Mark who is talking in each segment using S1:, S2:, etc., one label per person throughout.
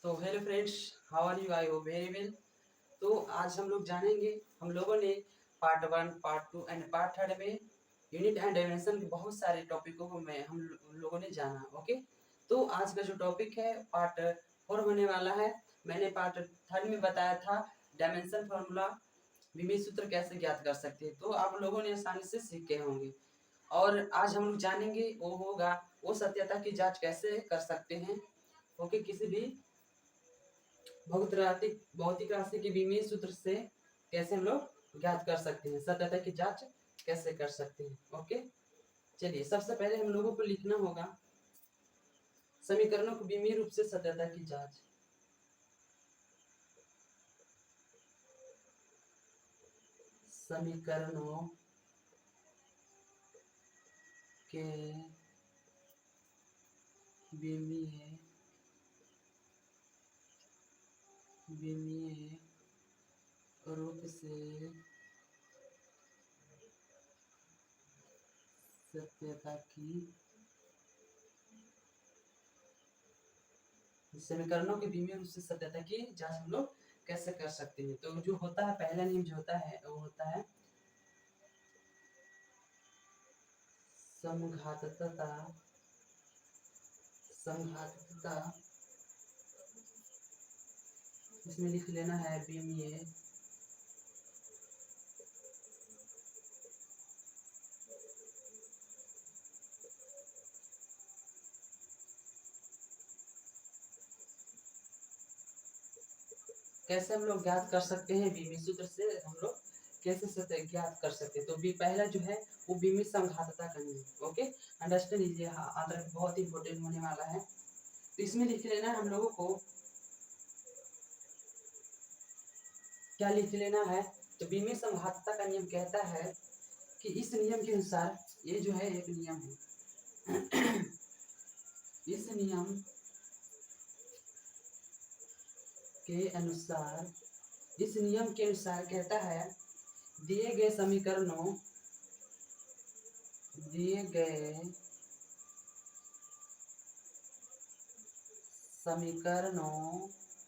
S1: तो hello friends, how are you? I hope very well. तो आज हम लोग जानेंगे, हम लोगों ने पार्ट 1, पार्ट 2 एंड पार्ट 3 में यूनिट एंड डायमेंशन के बहुत सारे टॉपिकों को हम लोगों ने जाना। ओके, तो आज का जो टॉपिक है पार्ट 4 होने वाला है। मैंने पार्ट 3 में बताया था डायमेंशन फार्मूला, विमीय सूत्र कैसे ज्ञात कर सकते हैं, तो आप लोगों ने आसानी से सीख गए होंगे। और आज हम लोग जानेंगे वो होगा वो सत्यता की जांच कैसे कर सकते हैं। ओके, किसी भी भौतिक राशि के विमीय सूत्र से कैसे हम लोग ज्ञात कर सकते हैं, सत्यता की जांच कैसे कर सकते हैं। ओके, चलिए सबसे पहले हम लोगों को लिखना होगा समीकरणों को विमीय रूप से सत्यता की जांच। समीकरणों के विमीय रूप से सत्यता की समीकरणों के विमीय रूप से सत्यता की जांच हम लोग कैसे कर सकते हैं। तो जो होता है, पहला नियम जो होता है वो होता है समघातकता। इसमें लिख लेना है विमीय कैसे हम लोग ज्ञात कर सकते हैं, विमीय सूत्र से हम लोग कैसे सत्य ज्ञात कर सकते हैं। तो पहला जो है वो विमीय समघातकता का नियम। ओके, अंडरस्टैंड लीजिए, आदर बहुत ही इंपॉर्टेंट होने वाला है। तो इसमें लिख लेना है हम लोगों को, क्या लिख लेना है, तो विमीय समघातकता का नियम कहता है कि इस नियम के अनुसार, ये जो है एक नियम है इस नियम के अनुसार कहता है दिए गए समीकरणों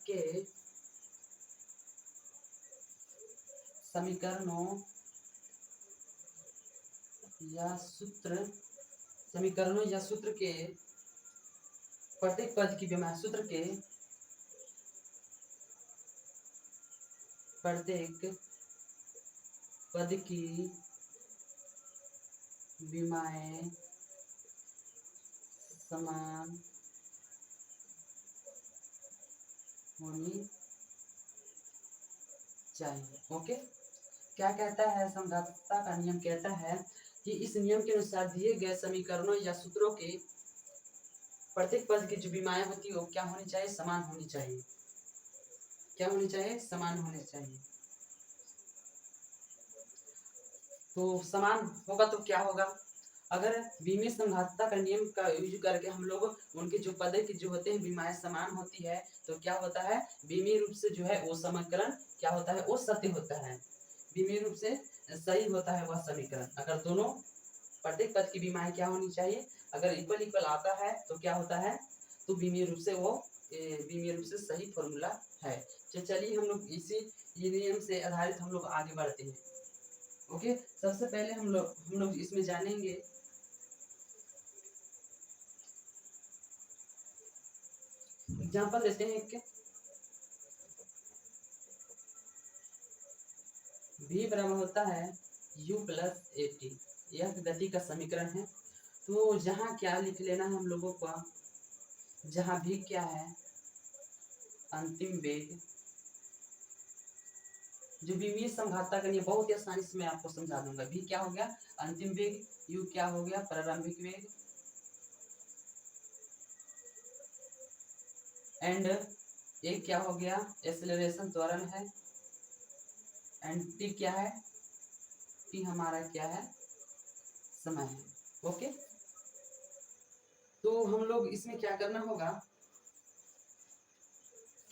S1: के समीकरणों या सूत्र के प्रत्येक पद की विमाएं सूत्र के प्रत्येक पद की विमाएं समान होनी चाहिए। ओके, क्या कहता है, समघातकता का नियम कहता है कि इस नियम के अनुसार दिए गए समीकरणों या सूत्रों के प्रत्येक पद की जो विमाएं होती है वो क्या होनी चाहिए, समान होनी चाहिए। क्या होनी चाहिए, समान होनी चाहिए। तो समान होगा तो क्या होगा, अगर विमीय समघातकता का नियम का यूज करके हम लोग उनके जो पद की जो होते हैं विमाएं समान होती है, तो क्या होता है, विमीय रूप से जो है वो समीकरण क्या होता है, वो सत्य होता है। विमीय रूप से सही होता है वह समीकरण, अगर दोनों प्रत्येक पद की विमाएं क्या होनी चाहिए, अगर इक्वल इक्वल आता है तो क्या होता है, तो विमीय रूप से वो विमीय रूप से सही फॉर्मूला है। तो चलिए हम लोग इसी नियम से आधारित हम लोग आगे बढ़ते हैं। ओके, सबसे पहले हम लोग इसमें जानेंगे एग्जाम्पल देते हैं एक, v बराबर होता है u प्लस ए टी, यह गति का समीकरण है। तो जहाँ क्या लिख लेना है हम लोगों को, जहाँ v क्या है, अंतिम वेग, जो विमीय समघातकता का नियम बहुत ही आसानी से मैं आपको समझा दूंगा। v क्या हो गया, अंतिम वेग, u क्या हो गया, प्रारंभिक वेग, एंड a क्या हो गया, एक्सेलरेशन त्वरण है, एंड t क्या है, t हमारा क्या है, समय है। ओके, तो हम लोग इसमें क्या करना होगा,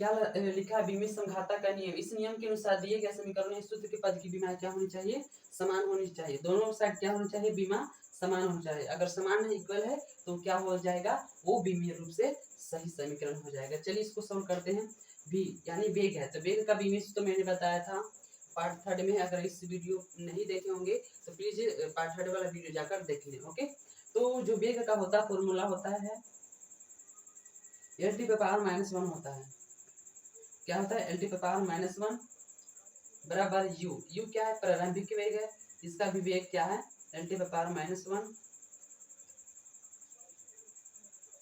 S1: क्या लिखा है, बीमित समघाता का नियम। इस नियम के अनुसार दिए गए समीकरण सूत्र के पद की बीमा क्या होनी चाहिए, समान होनी चाहिए। दोनों साइड क्या होनी चाहिए, बीमा समान होनी चाहिए। अगर समान है, इक्वल है, तो क्या हो जाएगा, वो बीमीय रूप से सही समीकरण हो जाएगा। चलिए इसको सॉल्व करते हैं। भी यानी वेग है, तो वेग का बीमित तो मैंने बताया था पार्ट 3 में। अगर इस वीडियो नहीं देखे होंगे तो प्लीज पार्ट 3 वाला वीडियो जाकर देख लें। ओके, तो जो वेग का होता है फॉर्मूला होता है LT पे पावर -1 होता है। क्या होता है, LT पे पावर -1 बराबर u क्या है, प्रारंभिक वेग है। इसका भी वेग क्या है, LT पे पावर -1।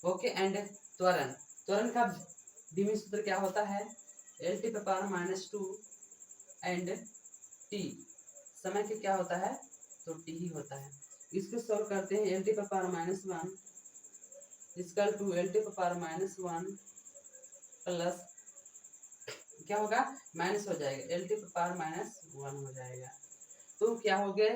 S1: ओके, एंड त्वरण, त्वरण का बीमित सूत्र क्या होता है, LT पे पावर -2 एंड t, समय के क्या होता है, तो t ही होता है। इसको सॉल्व करते हैं। LT पे पावर -1 इक्वल टू LT पे पावर -1 प्लस क्या होगा, माइनस हो जाएगा, LT पे पावर -1 हो जाएगा। तो क्या हो गया,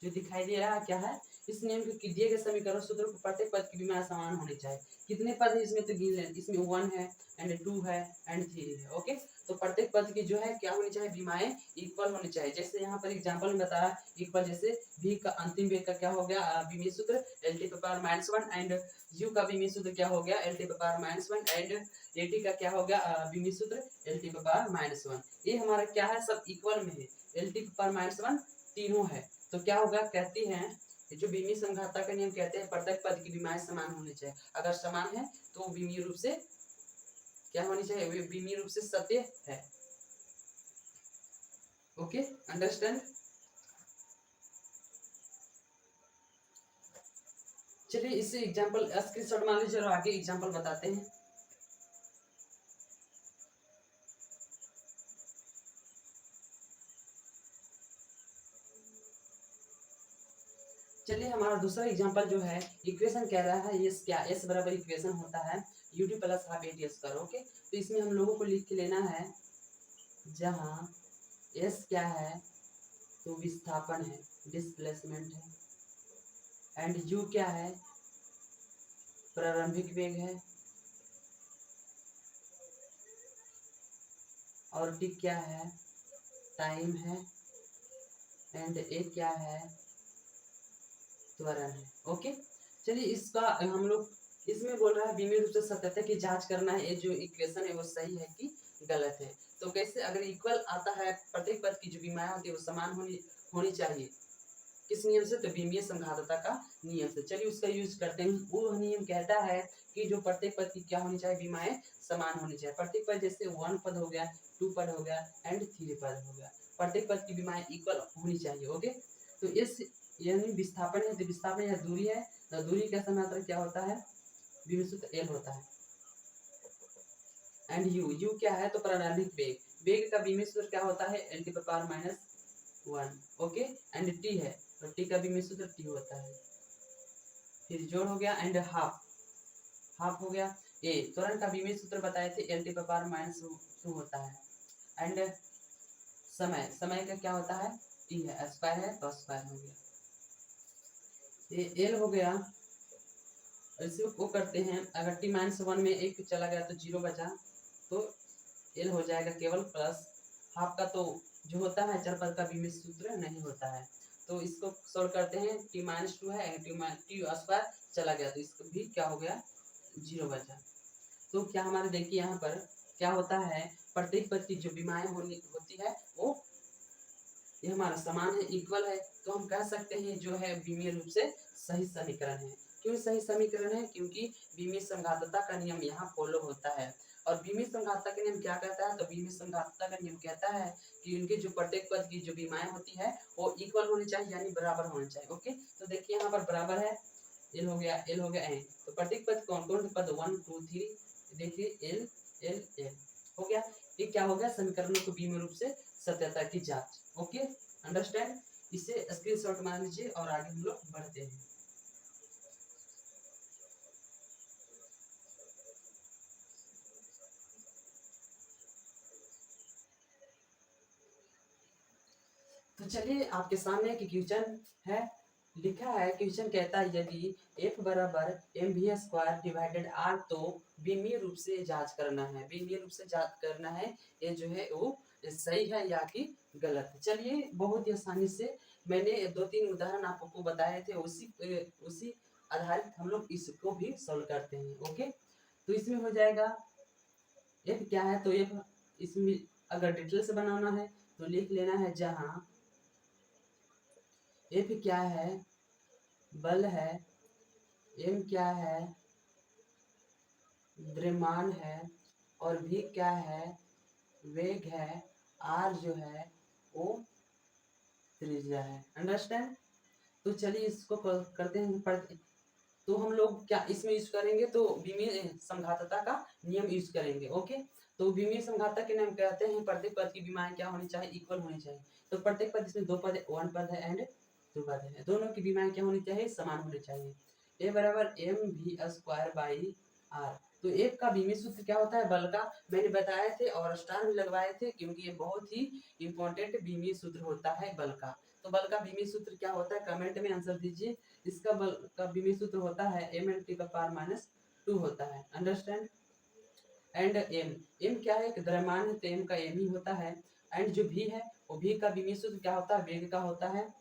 S1: जो दिखाई दे रहा है क्या है, इस नियम के दिए गए समीकरण सूत्र को प्रत्येक पद की बीमा समान होनी चाहिए। कितने पद है इसमें, तो गिन लें। इसमें 1 है एंड 2 है एंड 3 है। ओके, तो प्रत्येक पद की जो है क्या होनी चाहिए, बीमाएं इक्वल होनी चाहिए। जैसे यहाँ पर एग्जांपल में बताया इक्वल, जैसे v का अंतिम वेग का क्या हो गया, बीमीय सूत्र LT पे पावर -1 एंड u का बीमीय सूत्र क्या हो गया, LT पे पावर -1 एंड AT का क्या हो गया, बीमीय सूत्र LT पे पावर -1। ये हमारा क्या है, सब इक्वल में है। LT पे पावर -1 तीनों है, तो क्या होगा, कहती हैं जो बीमी समघाता का नियम कहते हैं प्रत्येक पद की बीमाएं समान होनी चाहिए। अगर समान है तो बीमीय रूप से क्या होनी चाहिए, बीमीय रूप से सत्य है। Okay, understand. चलिए इसे एग्जांपल स्क्रीनशॉट मान लीजिए और आगे एग्जांपल बताते हैं। चलिए हमारा दूसरा एग्जांपल जो है, इक्वेशन कह रहा है ये क्या, s बराबर इक्वेशन होता है ut plus half AT square. Okay, तो इसमें हम लोगों को लिख के लेना है, जहाँ s क्या है, तो विस्थापन है, डिस्प्लेसमेंट है, एंड u क्या है, प्रारंभिक वेग है, और t क्या है, टाइम है, एंड a क्या है, त्वरण है। ओके, चलिए इसका हम लोग इसमें बोल रहा है बीमीय रूप से सत्यता की जांच करना है, ये जो इक्वेशन है वो सही है कि गलत है। तो कैसे, अगर इक्वल आता है, प्रत्येक पद की जो बीमाएं होती है वो समान होनी चाहिए। किस नियम से, तो बीमीय समघातता का नियम से। चलिए उसका यूज करते हैं। वो नियम कहता है कि जो प्रत्येक पद की क्या होनी चाहिए, बीमाएं समान होनी चाहिए। प्रत्येक पद जैसे 1 पद हो गया, 2 पद हो गया एंड 3 पद हो गया, प्रत्येक पद की बीमाएं इक्वल होनी चाहिए। ओके, तो इस यानी विस्थापन है, तो विस्थापन या दूरी है, तो दूरी का समांतर क्या होता है, बीमीय सूत्र L होता है। एंड u क्या है, तो प्रारंभिक वेग, वेग का बीमीय सूत्र क्या होता है, LT पे पावर -1। ओके, एंड t है, तो t का बीमीय सूत्र t होता है। फिर जोड़ हो गया, एंड हाफ, हाफ हो गया। ए, त्वरण का बीमीय सूत्र बताए थे, LT पे पावर -2 होता है। एंड समय, समय का क्या होता है, t है, स्क्वायर है तो स्क्वायर हो गया। ये L हो गया। इसी को करते हैं, अगर t -1 में एक चला गया तो 0 बचा, तो L हो जाएगा केवल प्लस हाफ का, तो जो होता है चर पद का बीमीय सूत्र नहीं होता है। तो इसको सॉल्व करते हैं, t -2 है, t स्क्वायर चला गया तो इसको भी क्या हो गया, 0 बचा। तो क्या हमारे देखिए यहाँ पर क्या होता है, प्रत्येक पद की जो बीमाएं होती है वो ये हमारा समान है, इक्वल है। तो हम कह सकते हैं जो है बीमीय रूप से सही समीकरण है। क्यों सही समीकरण है, क्योंकि बीमीय समघातता का नियम यहाँ फॉलो होता है। और बीमीय समघातता का नियम क्या कहता है, तो बीमीय समघातता का नियम कहता है कि उनके जो प्रत्येक पद की जो बीमाएं होती है वो इक्वल होनी चाहिए, यानी बराबर होनी चाहिए। ओके, तो देखिए यहाँ पर बराबर है, एल हो गया, एल हो गया एन, तो प्रत्येक पद कौन कौन से पद, 1 2 3, देखिए एल एल एल हो गया। ये क्या हो गया, समीकरणों को बीमीय रूप से सत्यता की जांच। Okay, understand. इसे स्क्रीनशॉट मान लीजिए और आगे हम लोग बढ़ते हैं। तो चलिए आपके सामने एक क्वेश्चन है, लिखा है, क्वेश्चन कहता है यदि f बराबर mv स्क्वायर डिवाइडेड r, तो बीमीय रूप से जांच करना है, बीमीय रूप से जांच करना है ये जो है वो सही है या कि गलत है। चलिए बहुत ही आसानी से मैंने 2-3 उदाहरण आपको बताए थे, उसी आधारित हम लोग इसको भी सॉल्व करते हैं। ओके, तो इसमें हो जाएगा एफ क्या है, तो एफ इसमें अगर डिटेल से बनाना है तो लिख लेना है, जहां एफ क्या है बल है, एम क्या है द्रव्यमान है, और भी क्या है वेग है, आर जो है वो त्रिज्या है। अंडरस्टैंड। तो चलिए इसको करते हैं। तो हम लोग क्या इसमें यूज करेंगे, तो विमीय समघातता का नियम यूज करेंगे। ओके, तो विमीय समघातता के नियम कहते हैं प्रत्येक पद की विमाएं क्या होनी चाहिए, इक्वल होनी चाहिए। तो प्रत्येक पद, इसमें 2 पद है, 1 पद है एंड 2 पद है, दोनों की विमाएं क्या होनी चाहिए, समान होनी चाहिए। ए बराबर M V square by R. तो एक का विमीय सूत्र क्या होता है, बल का, मैंने बताए थे और स्टार भी लगवाए थे, क्योंकि ये बहुत ही इंपॉर्टेंट विमीय सूत्र होता है बल का। तो बल का विमीय सूत्र क्या होता है, कमेंट में आंसर दीजिए। इसका बल का विमीय सूत्र होता है m×10⁻² होता है। अंडरस्टैंड। एंड एम क्या है, एक द्रव्यमान है, तो एम का एम ही होता है। एंड जो भी है वो भी का विमीय सूत्र क्या होता है, वेग का होता है,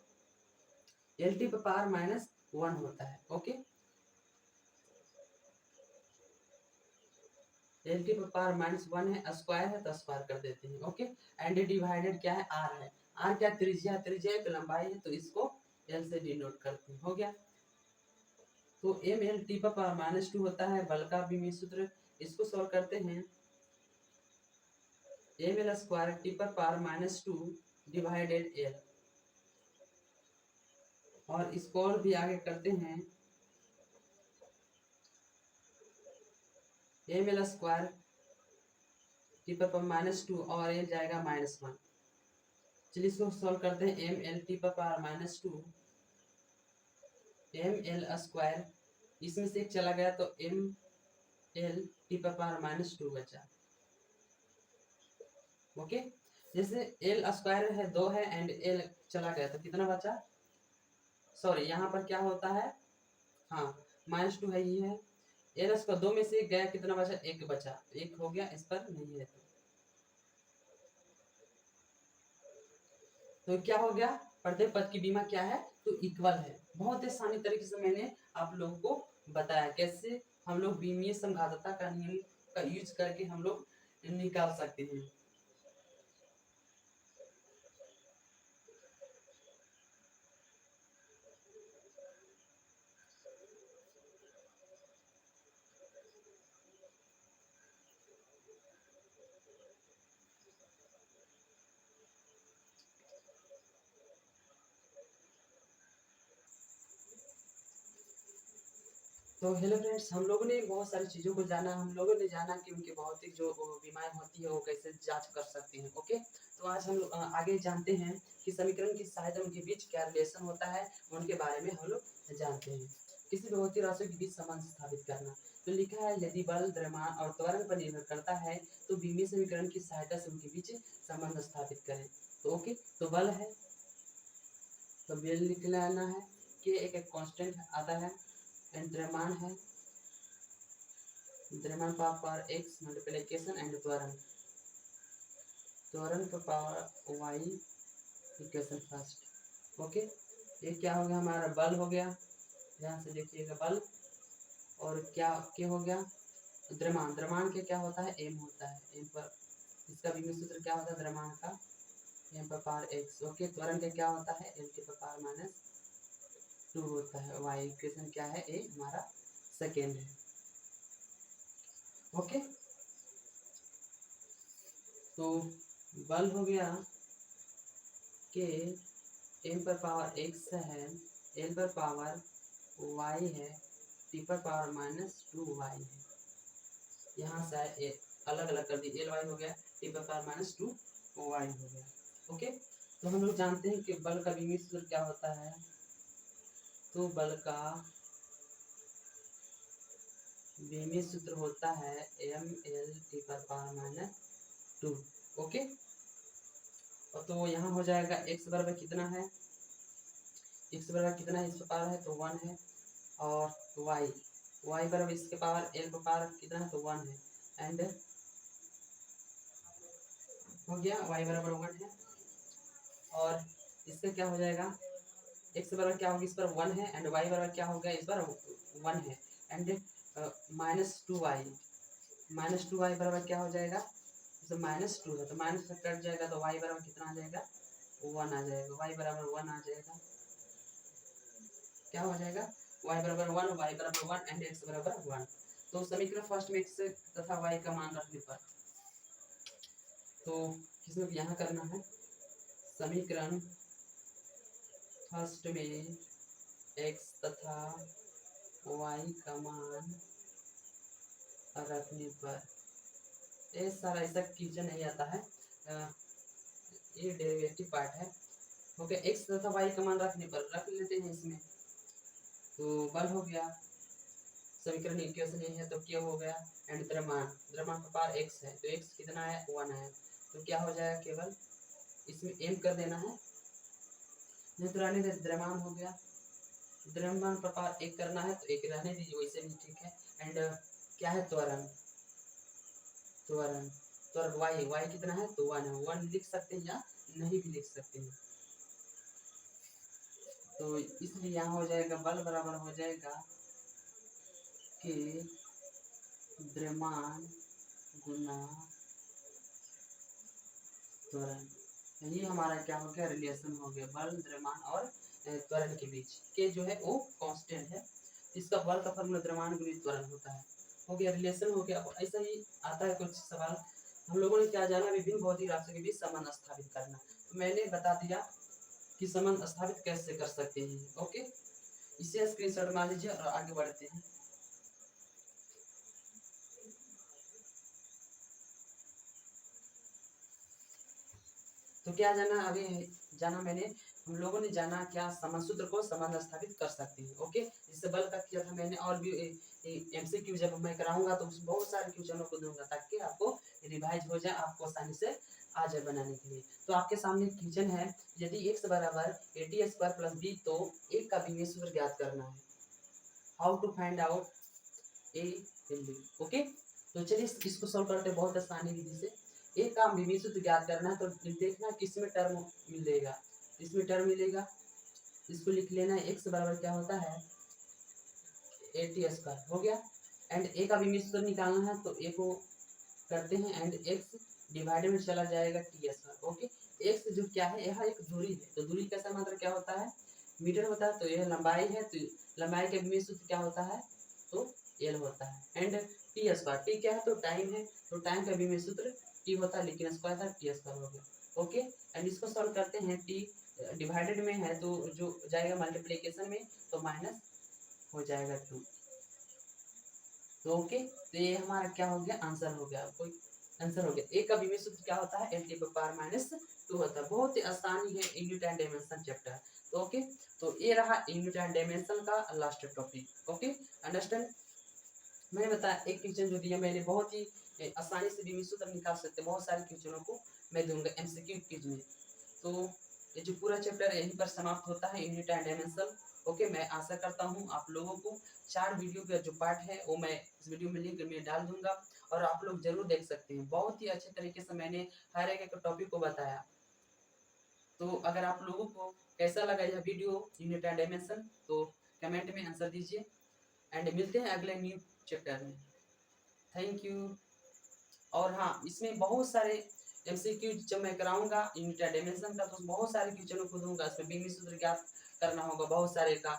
S1: L⁻⁻1 होता है। ओके, L⁻⁻1 है, स्क्वायर है तो स्क्वायर कर देते हैं। ओके, एंड डिवाइडेड क्या है, आर है। आर क्या, त्रिज्या, त्रिज्या एक लंबाई है, तो इसको एल से डिनोट करते हैं। हो गया। तो mL⁻⁻2 होता है बल का विमीय सूत्र। इसको सॉल्व करते हैं, mL² डिवाइडेड एल, और इसको और भी आगे करते हैं, mL² और एल जाएगा -1। चलिए इसको सॉल्व करते हैं, mL⁻², mL², इसमें से एक चला गया तो mL⁻² बचा। ओके, जैसे L² है 2 है एंड L चला गया तो कितना बचा, सॉरी यहाँ पर क्या होता है, हाँ -2 है, ये है। L का 2 में से गया, कितना बचा, 1 बचा, 1 हो गया, इस पर नहीं है। तो क्या हो गया, प्रत्येक पद की बीमा क्या है, तो इक्वल है। बहुत ही आसानी तरीके से मैंने आप लोगों को बताया कैसे हम लोग बीमीय समघातता का नियम का यूज करके हम लोग निकाल सकते हैं। तो हेलो फ्रेंड्स, हम लोगों ने बहुत सारी चीज़ों को जाना, हम लोगों ने जाना कि उनके भौतिक जो बीमारियां होती है वो कैसे जांच कर सकते हैं। ओके, तो आज हम लोग आगे जानते हैं कि समीकरण की सहायता उनके बीच क्या रिलेशन होता है, उनके बारे में हम लोग जानते हैं। किसी भौतिक राशियों के बीच संबंध स्थापित करना। तो लिखा है, यदि बल, द्रव्यमान और त्वरण पर निर्भर करता है तो बीमीय समीकरण की सहायता से उनके बीच संबंध स्थापित करें। तो ओके, तो बल है तो बल लिख लेना है कि एक कांस्टेंट आता है, एंड द्रव्यमान है, द्रव्यमान पावर x मल्टीप्लिकेशन एंड त्वरण, त्वरण का power y equation first. Okay, ये क्या हो गया, हमारा बल हो गया, ध्यान से देखिएगा, बल, और क्या हो गया, द्रव्यमान, द्रव्यमान के क्या होता है, m होता है, m पर इसका विमीय सूत्र क्या होता है द्रव्यमान का, m पर पावर x। ओके, त्वरण का क्या होता है, L⁻⁻2 होता है, y इक्वेशन क्या है, a हमारा सेकेंड है। ओके, तो बल हो गया कि m पर पावर x है, l पर पावर y है, t पर पावर -2y है। यहाँ से अलग अलग कर दी, एल वाई हो गया, t पर पावर -2y हो गया। ओके, तो हम लोग जानते हैं कि बल का विमीय सूत्र क्या होता है, तो बल का विमीय सूत्र होता है mL⁻²। ओके, और तो यहाँ हो जाएगा x बराबर कितना है, x बराबर कितना है, इस पर पावर है तो 1 है, और y y बराबर इसके पावर l का पावर कितना है तो 1 है एंड हो गया y बराबर 1 है। और इसका क्या हो जाएगा x बराबर क्या होगी इस पर 1 है एंड y बराबर क्या हो गया इस पर 1 है एंड -2y बराबर क्या हो जाएगा तो -2 है तो माइनस से कट जाएगा तो y बराबर कितना आ जाएगा 1 आ जाएगा y बराबर 1 आ जाएगा। क्या हो जाएगा y बराबर 1 y बराबर 1 एंड x बराबर 1। तो समीकरण फर्स्ट में x तथा y का मान रखने पर तो किसमें यहाँ करना है समीकरण फर्स्ट में x तथा y का मान रखने पर ये सारा ऐसा कीजिए नहीं आता है ये डेरिवेटिव पार्ट है। ओके x तथा y का मान रखने पर रख लेते हैं इसमें तो बल हो गया समीकरण इक्वेशन ये है तो क्या हो गया एंड द्रव्यमान का पार x है तो x कितना है 1 है तो क्या हो जाएगा केवल इसमें m कर देना है नहीं तो रहने दे द्रव्यमान हो गया द्रव्यमान पर पार 1 करना है तो 1 रहने दीजिए वैसे भी ठीक है एंड क्या है त्वरण त्वरण त्वरण y कितना है तो 1 है 1 लिख सकते हैं या नहीं भी लिख सकते हैं तो इसलिए यहाँ हो जाएगा बल बराबर हो जाएगा कि द्रव्यमान गुना त्वरण यही हमारा क्या हो गया रिलेशन हो गया बल द्रव्यमान और त्वरण के बीच के जो है वो कांस्टेंट है इसका बल का फॉर्मूला द्रव्यमान गुणित त्वरण होता है हो गया रिलेशन हो गया। ऐसा ही आता है कुछ सवाल हम लोगों ने क्या जाना विभिन्न भौतिक राशियों के बीच संबंध स्थापित करना तो मैंने बता दिया कि संबंध स्थापित कैसे कर सकते हैं। ओके इसे स्क्रीनशॉट मार लीजिए और आगे बढ़ते हैं। तो क्या जाना अभी जाना मैंने हम लोगों ने जाना क्या संबंध सूत्र को संबंध स्थापित कर सकते हैं। ओके इससे बल का किया था मैंने और भी एमसीक्यू जब मैं कराऊंगा तो बहुत सारे क्वेश्चनों को दूंगा ताकि आपको रिवाइज हो जाए आपको आसानी से आ जाए बनाने के लिए। तो आपके सामने क्वेश्चन है यदि x बराबर AT² प्लस b तो a का विमीय सूत्र ज्ञात करना है how to find out a value. Okay तो चलिए इसको सॉल्व करते हैं बहुत आसानी विधि से। एक काम विमीय सूत्र ज्ञात करना है तो देखना किसमें टर्म मिलेगा इसमें टर्म मिलेगा इसको लिख लेना है x बराबर क्या होता है AT² हो गया एंड a का विमीय सूत्र निकालना है तो a को करते हैं एंड x डिवाइडेड में चला जाएगा T²। ओके x जो क्या है यह एक दूरी है तो दूरी कैसा मात्रा क्या होता है मीटर होता है तो यह लंबाई है तो लंबाई का विमीय सूत्र क्या होता है तो l होता है एंड T² t क्या है तो टाइम है तो टाइम का विमीय सूत्र t होता है लेकिन स्क्वायर था T² हो गया। ओके एंड इसको सॉल्व करते हैं t डिवाइडेड में है तो जो जाएगा मल्टीप्लिकेशन में तो माइनस हो जाएगा 2 तो ओके तो ये हमारा क्या हो गया आंसर हो गया कोई आंसर हो गया। एक का विमीय सूत्र क्या होता है l⁻² होता है बहुत ही आसानी है यूनिट एंड डायमेंशन चैप्टर। तो ओके तो ये रहा यूनिट एंड डायमेंशन का लास्ट टॉपिक। ओके अंडरस्टैंड मैंने बताया एक क्वेश्चन जो दिया मैंने बहुत ही आसानी से विमीय सूत्र निकाल सकते बहुत सारे क्वेश्चनों को मैं दूंगा एमसीक्यू क्विज में। तो ये जो पूरा चैप्टर यहीं पर समाप्त होता है यूनिट एंड डायमेंशन। ओके मैं आशा करता हूँ आप लोगों को 4 वीडियो का जो पार्ट है वो मैं इस वीडियो में लिंक में डाल दूंगा और आप लोग जरूर देख सकते हैं बहुत ही अच्छे तरीके से मैंने हर एक टॉपिक को बताया। तो अगर आप लोगों को कैसा लगा यह वीडियो यूनिट एंड डायमेंशन तो कमेंट में आंसर दीजिए एंड मिलते हैं अगले न्यू चैप्टर में। Thank you. और हाँ इसमें बहुत सारे एमसीक्यू जब मैं कराऊंगा यूनिट एंड डायमेंशन का तो बहुत सारे क्वेश्चनों को दूंगा इसमें विमीय सूत्र ज्ञात करना होगा बहुत सारे का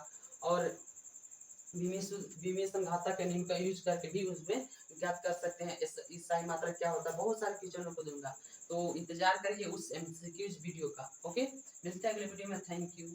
S1: और विमीय संघाता के नियम का यूज करके भी उसमें ज्ञात कर सकते हैं इस साई मात्रा क्या होता है बहुत सारे क्वेश्चनों को दूंगा तो इंतजार करिए उस एमसीक्यूज वीडियो का। ओके मिलते हैं अगले वीडियो में। Thank you.